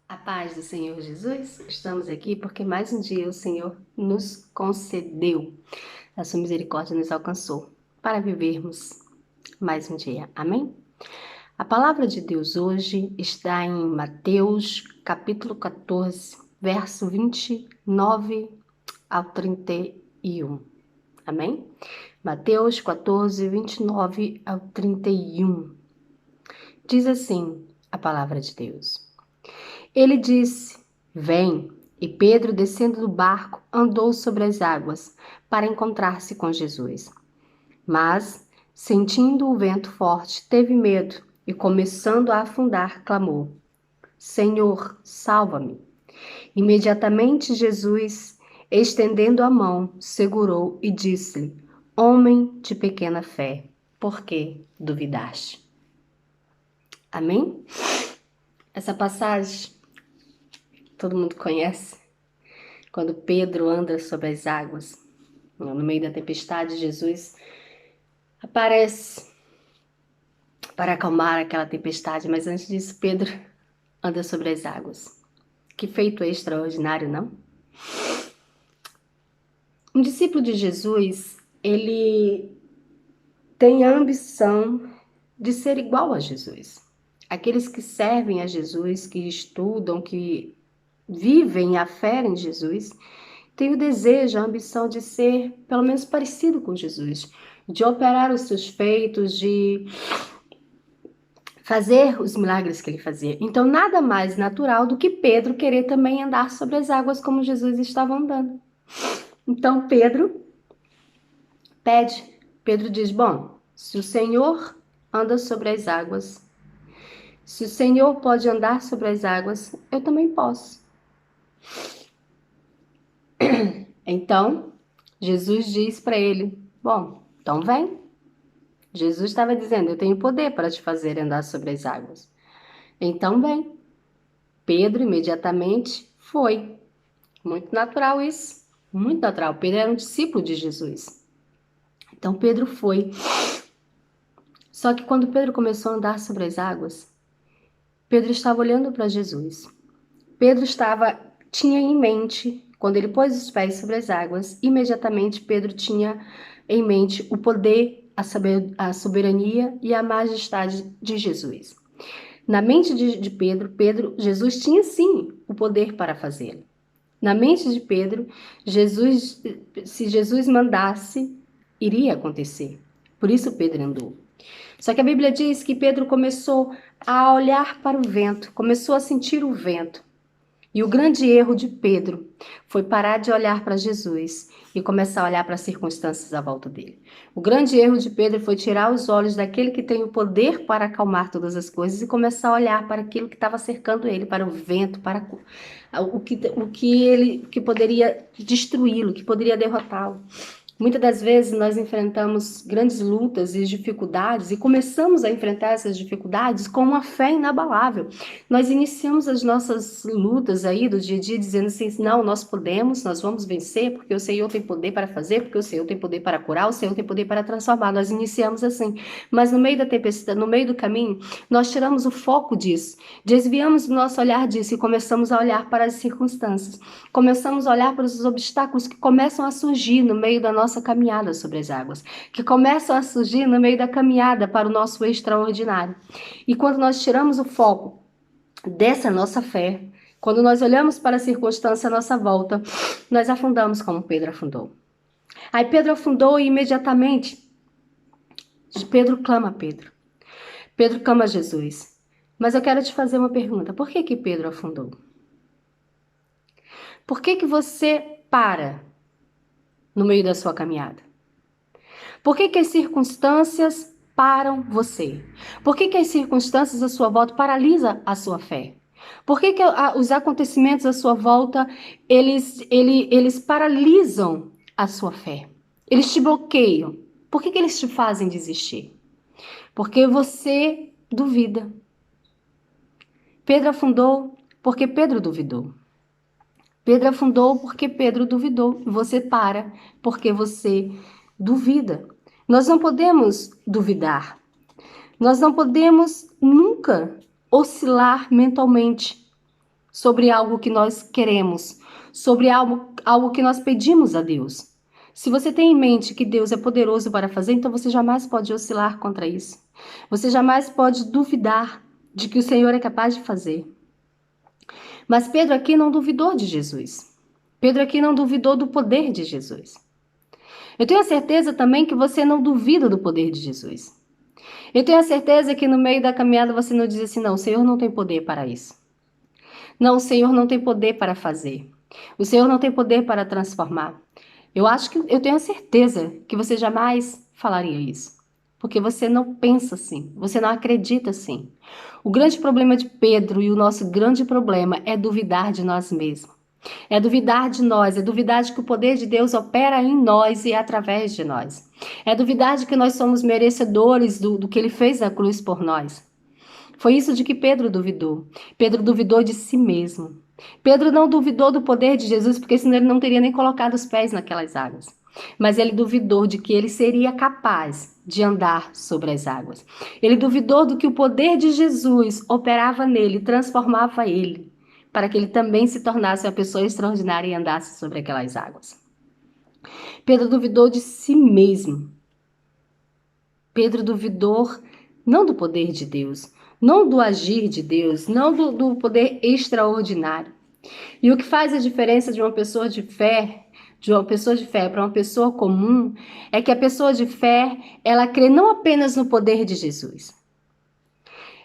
A paz do Senhor Jesus, estamos aqui porque mais um dia o Senhor nos concedeu, a sua misericórdia nos alcançou para vivermos mais um dia. Amém? A palavra de Deus hoje está em Mateus, capítulo 14, verso 29 ao 31. Amém? Mateus 14, 29 ao 31. Diz assim a palavra de Deus. Ele disse: Vem. E Pedro, descendo do barco, andou sobre as águas para encontrar-se com Jesus. Mas, sentindo o vento forte, teve medo e, começando a afundar, clamou: Senhor, salva-me. Imediatamente Jesus, estendendo a mão, segurou e disse-lhe: Homem de pequena fé, por que duvidaste? Amém? Essa passagem todo mundo conhece. Quando Pedro anda sobre as águas, no meio da tempestade, Jesus aparece para acalmar aquela tempestade, mas antes disso, Pedro anda sobre as águas. Que feito extraordinário, não? Um discípulo de Jesus, ele tem a ambição de ser igual a Jesus. Aqueles que servem a Jesus, que estudam, que vivem a fé em Jesus, tem o desejo, a ambição de ser pelo menos parecido com Jesus, de operar os seus feitos, de fazer os milagres que ele fazia. Então, nada mais natural do que Pedro querer também andar sobre as águas como Jesus estava andando. Então, Pedro pede. Pedro diz: Bom, se o Senhor anda sobre as águas, se o Senhor pode andar sobre as águas, eu também posso. Então, Jesus diz para ele: Bom, então vem. Jesus estava dizendo: Eu tenho poder para te fazer andar sobre as águas. Então vem. Pedro imediatamente foi. Muito natural isso. Muito natural. Pedro era um discípulo de Jesus. Então Pedro foi. Só que quando Pedro começou a andar sobre as águas, Pedro estava olhando para Jesus. Pedro tinha em mente, quando ele pôs os pés sobre as águas, imediatamente Pedro tinha em mente o poder, a soberania e a majestade de Jesus. Na mente de Pedro, Jesus tinha sim o poder para fazê-lo. Na mente de Pedro, se Jesus mandasse, iria acontecer. Por isso Pedro andou. Só que a Bíblia diz que Pedro começou a olhar para o vento, começou a sentir o vento. E o grande erro de Pedro foi parar de olhar para Jesus e começar a olhar para as circunstâncias à volta dele. O grande erro de Pedro foi tirar os olhos daquele que tem o poder para acalmar todas as coisas e começar a olhar para aquilo que estava cercando ele, para o vento, para o que poderia destruí-lo, que poderia derrotá-lo. Muitas das vezes nós enfrentamos grandes lutas e dificuldades e começamos a enfrentar essas dificuldades com uma fé inabalável. Nós iniciamos as nossas lutas aí do dia a dia dizendo assim: não, nós podemos, nós vamos vencer, porque o Senhor tem poder para fazer, porque o Senhor tem poder para curar, o Senhor tem poder para transformar. Nós iniciamos assim, mas no meio da tempestade, no meio do caminho, nós tiramos o foco disso, desviamos o nosso olhar disso e começamos a olhar para as circunstâncias. Começamos a olhar para os obstáculos que começam a surgir no meio da nossa caminhada sobre as águas, que começam a surgir no meio da caminhada para o nosso extraordinário. E quando nós tiramos o foco dessa nossa fé, quando nós olhamos para a circunstância à nossa volta, nós afundamos como Pedro afundou. Aí Pedro afundou e imediatamente Pedro clama a Pedro. Pedro clama a Jesus. Mas eu quero te fazer uma pergunta. Por que Pedro afundou? Por que você para no meio da sua caminhada? Por que as circunstâncias param você? Por que as circunstâncias à sua volta paralisam a sua fé? Por que os acontecimentos à sua volta, eles paralisam a sua fé? Eles te bloqueiam. Por que eles te fazem desistir? Porque você duvida. Pedro afundou porque Pedro duvidou. Pedro afundou porque Pedro duvidou. Você para porque você duvida. Nós não podemos duvidar. Nós não podemos nunca oscilar mentalmente sobre algo que nós queremos, sobre algo que nós pedimos a Deus. Se você tem em mente que Deus é poderoso para fazer, então você jamais pode oscilar contra isso. Você jamais pode duvidar de que o Senhor é capaz de fazer. Mas Pedro aqui não duvidou de Jesus. Pedro aqui não duvidou do poder de Jesus. Eu tenho a certeza também que você não duvida do poder de Jesus. Eu tenho a certeza que no meio da caminhada você não diz assim, não, o Senhor não tem poder para isso. Não, o Senhor não tem poder para fazer. O Senhor não tem poder para transformar. Eu tenho a certeza que você jamais falaria isso. Porque você não pensa assim, você não acredita assim. O grande problema de Pedro e o nosso grande problema é duvidar de nós mesmos. É duvidar de nós, é duvidar de que o poder de Deus opera em nós e através de nós. É duvidar de que nós somos merecedores do que Ele fez na cruz por nós. Foi isso de que Pedro duvidou. Pedro duvidou de si mesmo. Pedro não duvidou do poder de Jesus, porque senão ele não teria nem colocado os pés naquelas águas. Mas ele duvidou de que ele seria capaz de andar sobre as águas. Ele duvidou do que o poder de Jesus operava nele, transformava ele, para que ele também se tornasse uma pessoa extraordinária e andasse sobre aquelas águas. Pedro duvidou de si mesmo. Pedro duvidou não do poder de Deus, não do agir de Deus, não do poder extraordinário. E o que faz a diferença de uma pessoa de fé para uma pessoa comum, é que a pessoa de fé, ela crê não apenas no poder de Jesus.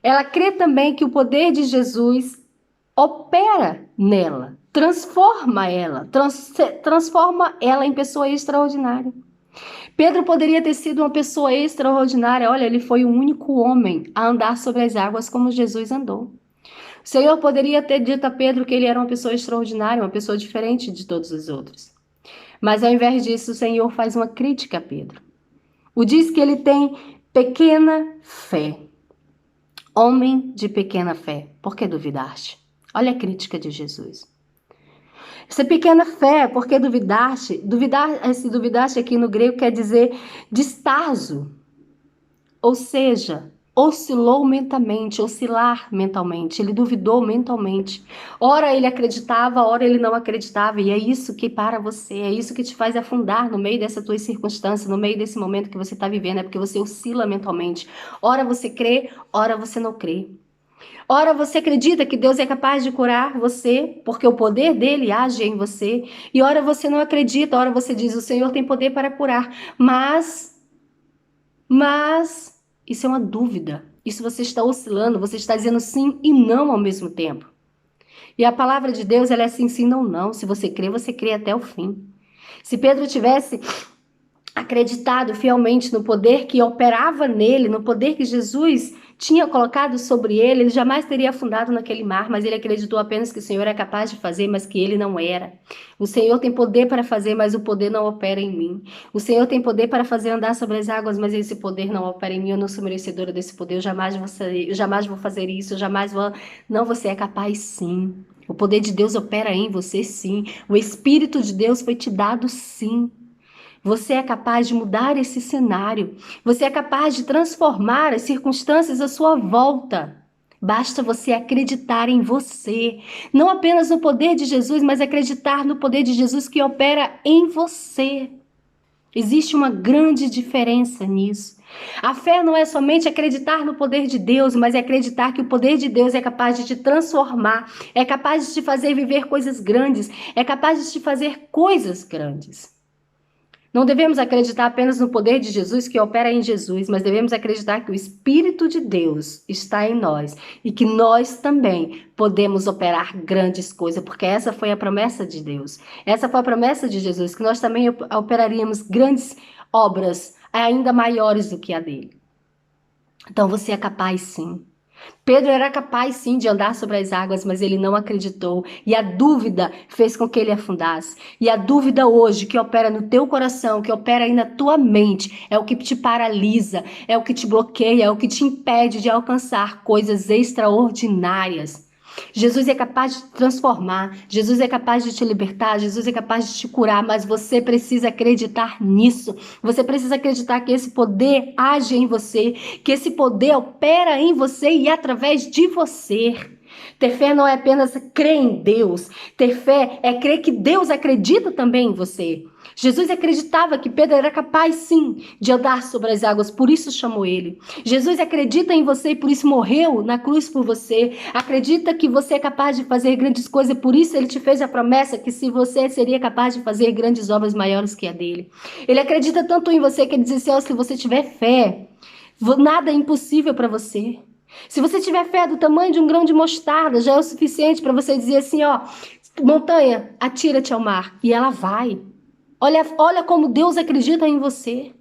Ela crê também que o poder de Jesus opera nela, transforma ela, transforma ela em pessoa extraordinária. Pedro poderia ter sido uma pessoa extraordinária. Olha, ele foi o único homem a andar sobre as águas como Jesus andou. O Senhor poderia ter dito a Pedro que ele era uma pessoa extraordinária, uma pessoa diferente de todos os outros. Mas ao invés disso, o Senhor faz uma crítica a Pedro. O diz que ele tem pequena fé. Homem de pequena fé, por que duvidaste? Olha a crítica de Jesus. Essa pequena fé, por que duvidaste? Esse duvidaste aqui no grego quer dizer distazo. Ou seja, oscilou mentalmente, oscilar mentalmente. Ele duvidou mentalmente. Ora ele acreditava, ora ele não acreditava. E é isso que para você, é isso que te faz afundar no meio dessa tua circunstância, no meio desse momento que você está vivendo. É porque você oscila mentalmente. Ora você crê, ora você não crê. Ora você acredita que Deus é capaz de curar você, porque o poder dele age em você. E ora você não acredita, ora você diz, o Senhor tem poder para curar. Mas, isso é uma dúvida. Isso você está oscilando, você está dizendo sim e não ao mesmo tempo. E a palavra de Deus, ela é sim, sim, não, não. Se você crê até o fim. Se Pedro tivesse acreditado fielmente no poder que operava nele, no poder que Jesus tinha colocado sobre ele, ele jamais teria afundado naquele mar, mas ele acreditou apenas que o Senhor é capaz de fazer, mas que ele não era. O Senhor tem poder para fazer, mas o poder não opera em mim. O Senhor tem poder para fazer andar sobre as águas, mas esse poder não opera em mim. Eu não sou merecedora desse poder, eu jamais vou fazer isso, Não, você é capaz sim. O poder de Deus opera em você sim. O Espírito de Deus foi te dado sim. Você é capaz de mudar esse cenário. Você é capaz de transformar as circunstâncias à sua volta. Basta você acreditar em você. Não apenas no poder de Jesus, mas acreditar no poder de Jesus que opera em você. Existe uma grande diferença nisso. A fé não é somente acreditar no poder de Deus, mas é acreditar que o poder de Deus é capaz de te transformar, é capaz de te fazer viver coisas grandes, é capaz de te fazer coisas grandes. Não devemos acreditar apenas no poder de Jesus que opera em Jesus, mas devemos acreditar que o Espírito de Deus está em nós e que nós também podemos operar grandes coisas, porque essa foi a promessa de Deus. Essa foi a promessa de Jesus, que nós também operaríamos grandes obras ainda maiores do que a dele. Então você é capaz sim. Pedro era capaz sim de andar sobre as águas, mas ele não acreditou. E a dúvida fez com que ele afundasse. E a dúvida hoje que opera no teu coração, que opera aí na tua mente, é o que te paralisa, é o que te bloqueia, é o que te impede de alcançar coisas extraordinárias. Jesus é capaz de te transformar, Jesus é capaz de te libertar, Jesus é capaz de te curar, mas você precisa acreditar nisso. Você precisa acreditar que esse poder age em você, que esse poder opera em você e através de você. Ter fé não é apenas crer em Deus. Ter fé é crer que Deus acredita também em você. Jesus acreditava que Pedro era capaz, sim, de andar sobre as águas, por isso chamou ele. Jesus acredita em você e por isso morreu na cruz por você. Acredita que você é capaz de fazer grandes coisas, por isso ele te fez a promessa que se você seria capaz de fazer grandes obras maiores que a dele. Ele acredita tanto em você que ele diz assim, se você tiver fé, nada é impossível para você. Se você tiver fé do tamanho de um grão de mostarda, já é o suficiente para você dizer assim, montanha, atira-te ao mar. E ela vai. Olha como Deus acredita em você.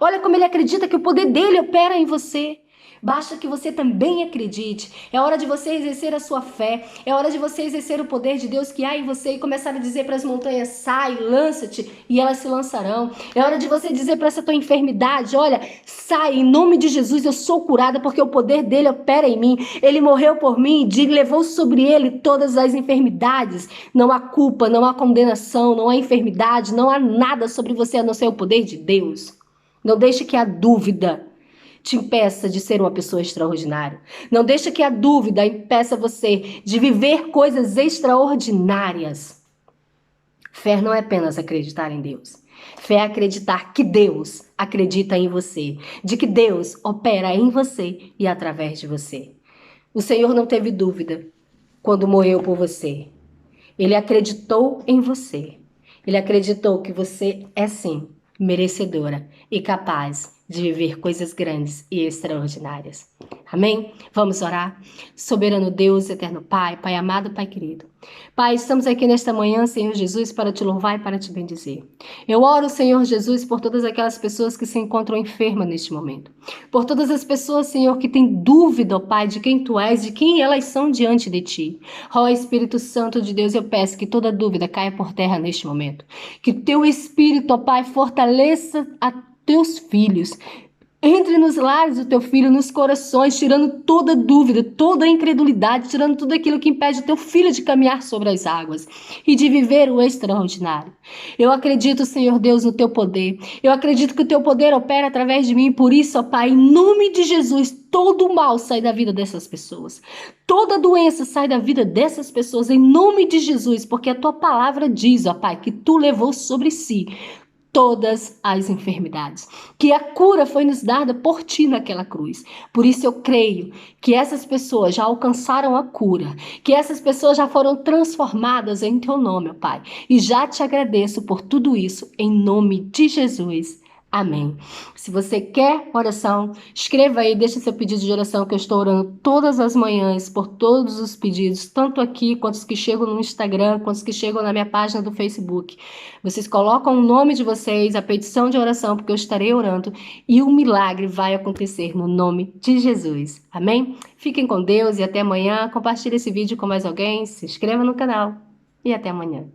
Olha como ele acredita que o poder dele opera em você. Basta que você também acredite. É hora de você exercer a sua fé. É hora de você exercer o poder de Deus que há em você e começar a dizer para as montanhas, sai, lança-te, e elas se lançarão. É hora de você dizer para essa tua enfermidade, olha, sai, em nome de Jesus eu sou curada porque o poder dele opera em mim. Ele morreu por mim e levou sobre ele todas as enfermidades. Não há culpa, não há condenação, não há enfermidade, não há nada sobre você a não ser o poder de Deus. Não deixe que a dúvida te impeça de ser uma pessoa extraordinária. Não deixe que a dúvida impeça você de viver coisas extraordinárias. Fé não é apenas acreditar em Deus. Fé é acreditar que Deus acredita em você, de que Deus opera em você e através de você. O Senhor não teve dúvida quando morreu por você. Ele acreditou em você. Ele acreditou que você é sim merecedora e capaz de viver coisas grandes e extraordinárias. Amém? Vamos orar? Soberano Deus, eterno Pai, Pai amado, Pai querido. Pai, estamos aqui nesta manhã, Senhor Jesus, para te louvar e para te bendizer. Eu oro, Senhor Jesus, por todas aquelas pessoas que se encontram enfermas neste momento. Por todas as pessoas, Senhor, que têm dúvida, ó Pai, de quem tu és, de quem elas são diante de ti. Ó Espírito Santo de Deus, eu peço que toda dúvida caia por terra neste momento. Que teu Espírito, ó Pai, fortaleça a teus filhos. Entre nos lares do teu filho, nos corações, tirando toda dúvida, toda incredulidade, tirando tudo aquilo que impede o teu filho de caminhar sobre as águas e de viver o extraordinário. Eu acredito, Senhor Deus, no teu poder. Eu acredito que o teu poder opera através de mim. Por isso, ó Pai, em nome de Jesus, todo o mal sai da vida dessas pessoas. Toda doença sai da vida dessas pessoas, em nome de Jesus, porque a tua palavra diz, ó Pai, que tu levou sobre si todas as enfermidades, que a cura foi nos dada por ti naquela cruz. Por isso eu creio que essas pessoas já alcançaram a cura, que essas pessoas já foram transformadas em teu nome, ó Pai. E já te agradeço por tudo isso, em nome de Jesus. Amém. Se você quer oração, escreva aí, deixa seu pedido de oração, que eu estou orando todas as manhãs por todos os pedidos, tanto aqui quanto os que chegam no Instagram, quanto os que chegam na minha página do Facebook. Vocês colocam o nome de vocês, a petição de oração, porque eu estarei orando e o milagre vai acontecer no nome de Jesus. Amém? Fiquem com Deus e até amanhã. Compartilhe esse vídeo com mais alguém, se inscreva no canal e até amanhã.